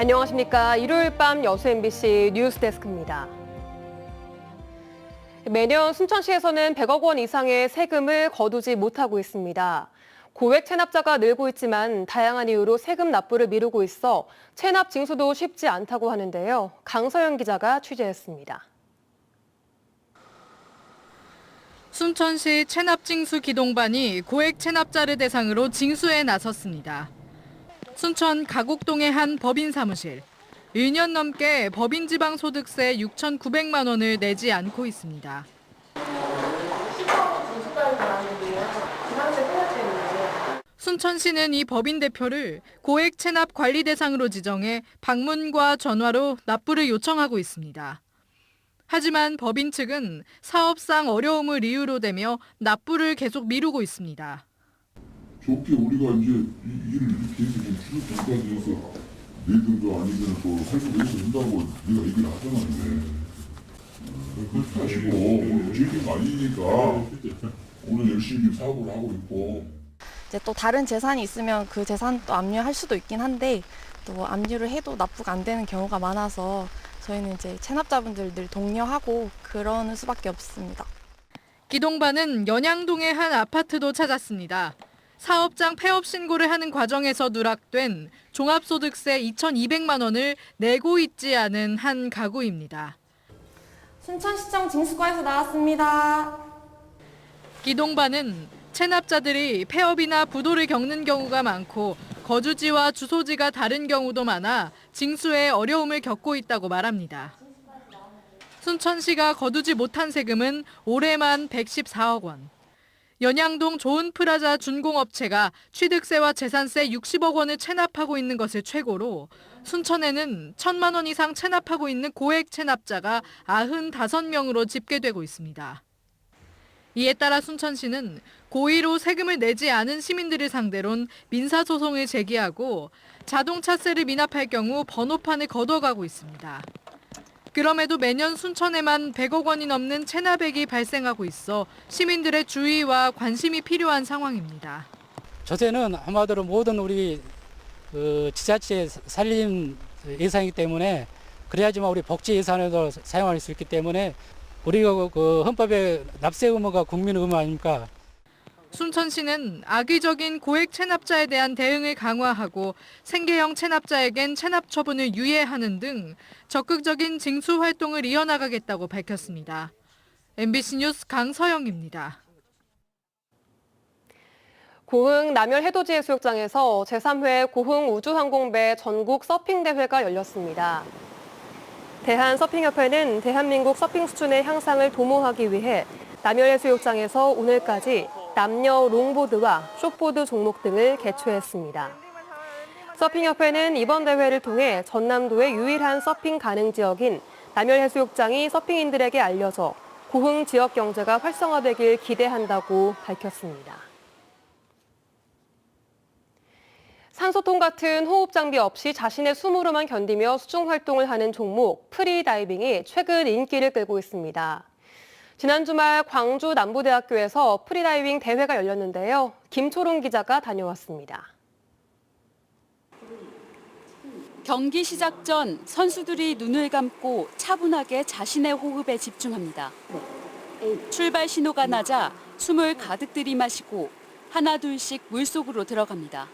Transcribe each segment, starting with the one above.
안녕하십니까. 일요일 밤 여수 MBC 뉴스데스크입니다. 매년 순천시에서는 100억 원 이상의 세금을 거두지 못하고 있습니다. 고액 체납자가 늘고 있지만 다양한 이유로 세금 납부를 미루고 있어 체납 징수도 쉽지 않다고 하는데요. 강서영 기자가 취재했습니다. 순천시 체납징수 기동반이 고액 체납자를 대상으로 징수에 나섰습니다. 순천 가곡동의 한 법인 사무실. 1년 넘게 법인 지방소득세 6,900만 원을 내지 않고 있습니다. 순천시는 이 법인 대표를 고액 체납 관리 대상으로 지정해 방문과 전화로 납부를 요청하고 있습니다. 하지만 법인 측은 사업상 어려움을 이유로 대며 납부를 계속 미루고 있습니다. 좋게 우리가 이제 일을 이렇게 해서 좀 추석 전까지 해서 내든가 아니면 또 활동해서 된다고 우리가 얘기를 하잖아요. 그렇게 하시고 질린 거 아니니까 오늘 열심히 사업을 하고 있고. 이제 또 다른 재산이 있으면 그 재산 또 압류할 수도 있긴 한데 또 압류를 해도 납부가 안 되는 경우가 많아서 저희는 이제 체납자분들 늘 독려하고 그러는 수밖에 없습니다. 기동반은 연양동의 한 아파트도 찾았습니다. 사업장 폐업 신고를 하는 과정에서 누락된 종합소득세 2,200만 원을 내고 있지 않은 한 가구입니다. 순천시청 징수과에서 나왔습니다. 기동반은 체납자들이 폐업이나 부도를 겪는 경우가 많고 거주지와 주소지가 다른 경우도 많아 징수에 어려움을 겪고 있다고 말합니다. 순천시가 거두지 못한 세금은 올해만 114억 원. 연양동 좋은프라자 준공업체가 취득세와 재산세 60억 원을 체납하고 있는 것을 최고로 순천에는 1,000만 원 이상 체납하고 있는 고액 체납자가 95명으로 집계되고 있습니다. 이에 따라 순천시는 고의로 세금을 내지 않은 시민들을 상대론 민사소송을 제기하고 자동차세를 미납할 경우 번호판을 걷어가고 있습니다. 그럼에도 매년 순천에만 100억 원이 넘는 체납액이 발생하고 있어 시민들의 주의와 관심이 필요한 상황입니다. 조세는 아마도 모든 우리 지자체의 살림 예산이기 때문에 그래야지만 우리 복지 예산에도 사용할 수 있기 때문에 우리가 그 헌법의 납세 의무가 국민 의무 아닙니까? 순천시는 악의적인 고액 체납자에 대한 대응을 강화하고 생계형 체납자에겐 체납 처분을 유예하는 등 적극적인 징수 활동을 이어나가겠다고 밝혔습니다. MBC 뉴스 강서영입니다. 고흥 남열 해돋이해수욕장에서 제3회 고흥 우주항공배 전국 서핑대회가 열렸습니다. 대한서핑협회는 대한민국 서핑 수준의 향상을 도모하기 위해 남열해수욕장에서 오늘까지 남녀 롱보드와 숏보드 종목 등을 개최했습니다. 서핑협회는 이번 대회를 통해 전남도의 유일한 서핑 가능 지역인 남열해수욕장이 서핑인들에게 알려져 고흥 지역 경제가 활성화되길 기대한다고 밝혔습니다. 산소통 같은 호흡 장비 없이 자신의 숨으로만 견디며 수중 활동을 하는 종목 프리다이빙이 최근 인기를 끌고 있습니다. 지난 주말 광주 남부대학교에서 프리다이빙 대회가 열렸는데요. 김초롱 기자가 다녀왔습니다. 경기 시작 전 선수들이 눈을 감고 차분하게 자신의 호흡에 집중합니다. 출발 신호가 나자 숨을 가득 들이마시고 하나 둘씩 물속으로 들어갑니다.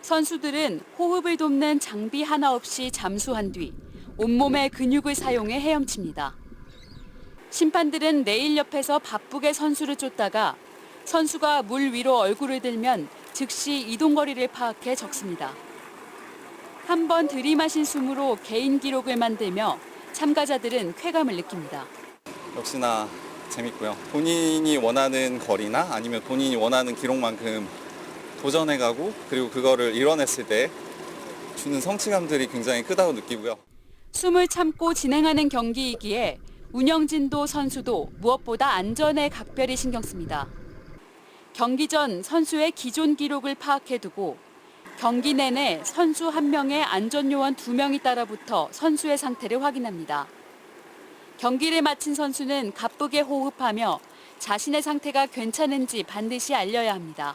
선수들은 호흡을 돕는 장비 하나 없이 잠수한 뒤 온몸의 근육을 사용해 헤엄칩니다. 심판들은 레일 옆에서 바쁘게 선수를 쫓다가 선수가 물 위로 얼굴을 들면 즉시 이동거리를 파악해 적습니다. 한 번 들이마신 숨으로 개인 기록을 만들며 참가자들은 쾌감을 느낍니다. 역시나 재밌고요. 본인이 원하는 거리나 아니면 본인이 원하는 기록만큼 도전해가고 그리고 그거를 이뤄냈을 때 주는 성취감들이 굉장히 크다고 느끼고요. 숨을 참고 진행하는 경기이기에 운영진도 선수도 무엇보다 안전에 각별히 신경 씁니다. 경기 전 선수의 기존 기록을 파악해두고 경기 내내 선수 1명에 안전요원 2명이 따라붙어 선수의 상태를 확인합니다. 경기를 마친 선수는 가쁘게 호흡하며 자신의 상태가 괜찮은지 반드시 알려야 합니다.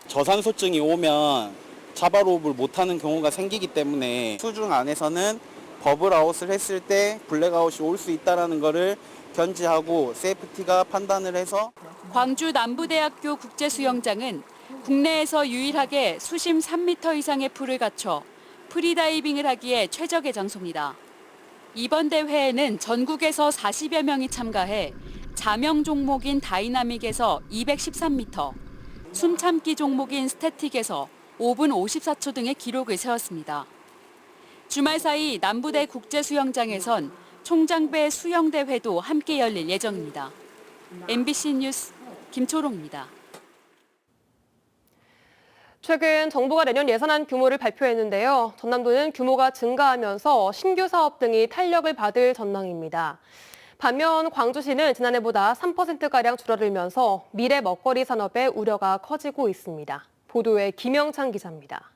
저산소증이 오면 자바로업을 못하는 경우가 생기기 때문에 수중 안에서는 버블아웃을 했을 때 블랙아웃이 올 수 있다는 것을 견지하고 세이프티가 판단을 해서 광주 남부대학교 국제수영장은 국내에서 유일하게 수심 3m 이상의 풀을 갖춰 프리다이빙을 하기에 최적의 장소입니다. 이번 대회에는 전국에서 40여 명이 참가해 자명 종목인 다이나믹에서 213m, 숨참기 종목인 스태틱에서 5분 54초 등의 기록을 세웠습니다. 주말 사이 남부대 국제수영장에선 총장배 수영대회도 함께 열릴 예정입니다. MBC 뉴스 김초롱입니다. 최근 정부가 내년 예산안 규모를 발표했는데요. 전남도는 규모가 증가하면서 신규 사업 등이 탄력을 받을 전망입니다. 반면 광주시는 지난해보다 3%가량 줄어들면서 미래 먹거리 산업의 우려가 커지고 있습니다. 보도에 김영찬 기자입니다.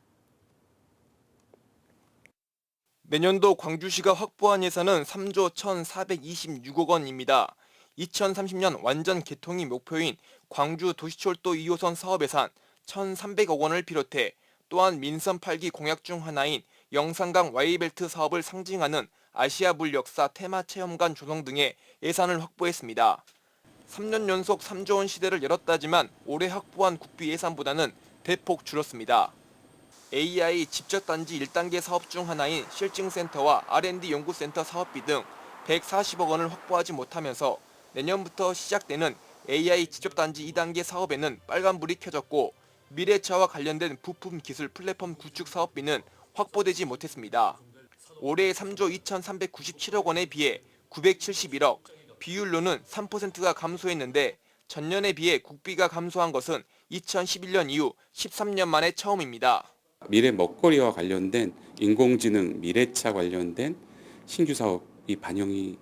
내년도 광주시가 확보한 예산은 3조 1,426억 원입니다. 2030년 완전 개통이 목표인 광주 도시철도 2호선 사업 예산 1,300억 원을 비롯해 또한 민선 8기 공약 중 하나인 영산강 Y벨트 사업을 상징하는 아시아 물 역사 테마 체험관 조성 등의 예산을 확보했습니다. 3년 연속 3조 원 시대를 열었다지만 올해 확보한 국비 예산보다는 대폭 줄었습니다. AI 집적단지 1단계 사업 중 하나인 실증센터와 R&D 연구센터 사업비 등 140억 원을 확보하지 못하면서 내년부터 시작되는 AI 집적단지 2단계 사업에는 빨간불이 켜졌고 미래차와 관련된 부품 기술 플랫폼 구축 사업비는 확보되지 못했습니다. 올해 3조 2,397억 원에 비해 971억, 비율로는 3%가 감소했는데 전년에 비해 국비가 감소한 것은 2011년 이후 13년 만에 처음입니다. 미래 먹거리와 관련된 인공지능, 미래차 관련된 신규 사업이 반영이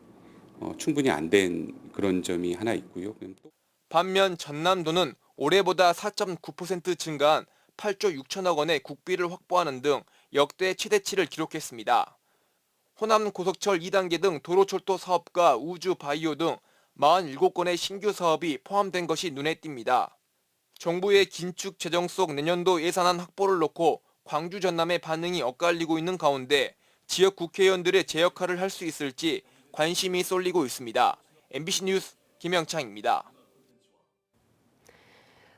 충분히 안 된 그런 점이 하나 있고요. 반면 전남도는 올해보다 4.9% 증가한 8조 6천억 원의 국비를 확보하는 등 역대 최대치를 기록했습니다. 호남 고속철 2단계 등 도로철도 사업과 우주 바이오 등 47건의 신규 사업이 포함된 것이 눈에 띕니다. 정부의 긴축 재정 속 내년도 예산안 확보를 놓고 광주 전남의 반응이 엇갈리고 있는 가운데 지역 국회의원들의 제 역할을 할 수 있을지 관심이 쏠리고 있습니다. MBC 뉴스 김영창입니다.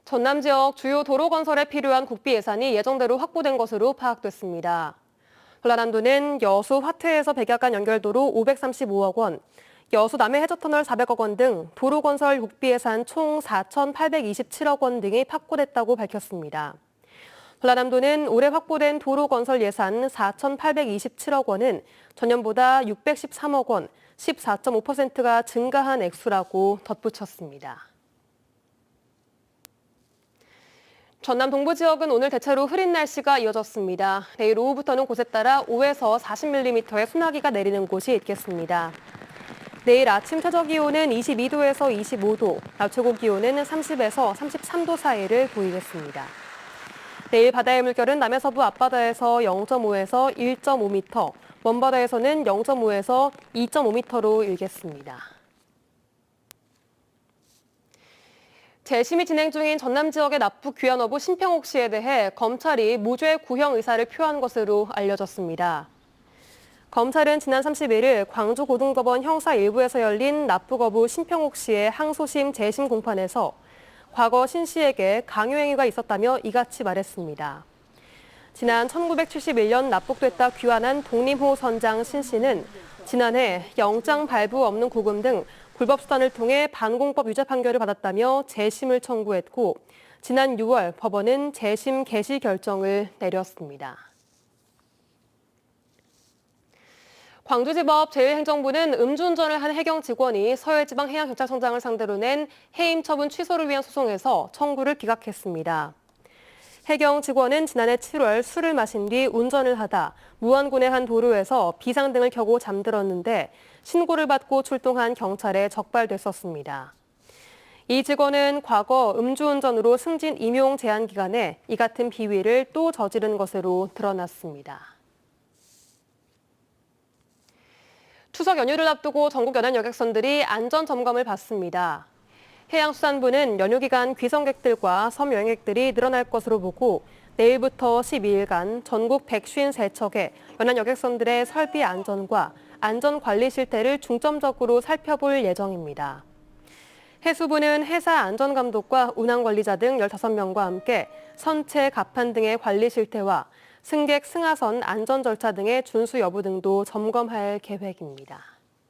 전남 지역 주요 도로 건설에 필요한 국비 예산이 예정대로 확보된 것으로 파악됐습니다. 전라남도는 여수 화퇴에서 백야간 연결도로 535억 원, 여수 남해 해저터널 400억 원 등 도로 건설 국비 예산 총 4,827억 원 등이 확보됐다고 밝혔습니다. 전라남도는 올해 확보된 도로 건설 예산 4,827억 원은 전년보다 613억 원, 14.5%가 증가한 액수라고 덧붙였습니다. 전남 동부 지역은 오늘 대체로 흐린 날씨가 이어졌습니다. 내일 오후부터는 곳에 따라 5에서 40mm의 소나기가 내리는 곳이 있겠습니다. 내일 아침 최저 기온은 22도에서 25도, 낮 최고 기온은 30에서 33도 사이를 보이겠습니다. 내일 바다의 물결은 남해서부 앞바다에서 0.5에서 1.5m, 먼바다에서는 0.5에서 2.5m로 일겠습니다. 재심이 진행 중인 전남 지역의 납북 귀환 여부 신평옥 씨에 대해 검찰이 무죄 구형 의사를 표한 것으로 알려졌습니다. 검찰은 지난 31일 광주고등법원 형사 1부에서 열린 납북 거부 신평옥 씨의 항소심 재심 공판에서 과거 신 씨에게 강요행위가 있었다며 이같이 말했습니다. 지난 1971년 납북됐다 귀환한 독림호 선장 신 씨는 지난해 영장 발부 없는 구금 등 불법 수단을 통해 반공법 유죄 판결을 받았다며 재심을 청구했고 지난 6월 법원은 재심 개시 결정을 내렸습니다. 광주지법 제1행정부는 음주운전을 한 해경 직원이 서해지방해양경찰청장을 상대로 낸 해임 처분 취소를 위한 소송에서 청구를 기각했습니다. 해경 직원은 지난해 7월 술을 마신 뒤 운전을 하다 무안군의 한 도로에서 비상등을 켜고 잠들었는데 신고를 받고 출동한 경찰에 적발됐었습니다. 이 직원은 과거 음주운전으로 승진 임용 제한 기간에 이 같은 비위를 또 저지른 것으로 드러났습니다. 추석 연휴를 앞두고 전국 연안 여객선들이 안전 점검을 받습니다. 해양수산부는 연휴 기간 귀성객들과 섬 여행객들이 늘어날 것으로 보고 내일부터 12일간 전국 153척의 연안 여객선들의 설비 안전과 안전관리 실태를 중점적으로 살펴볼 예정입니다. 해수부는 해사 안전감독과 운항관리자 등 15명과 함께 선체, 갑판 등의 관리 실태와 승객 승하선 안전 절차 등의 준수 여부 등도 점검할 계획입니다.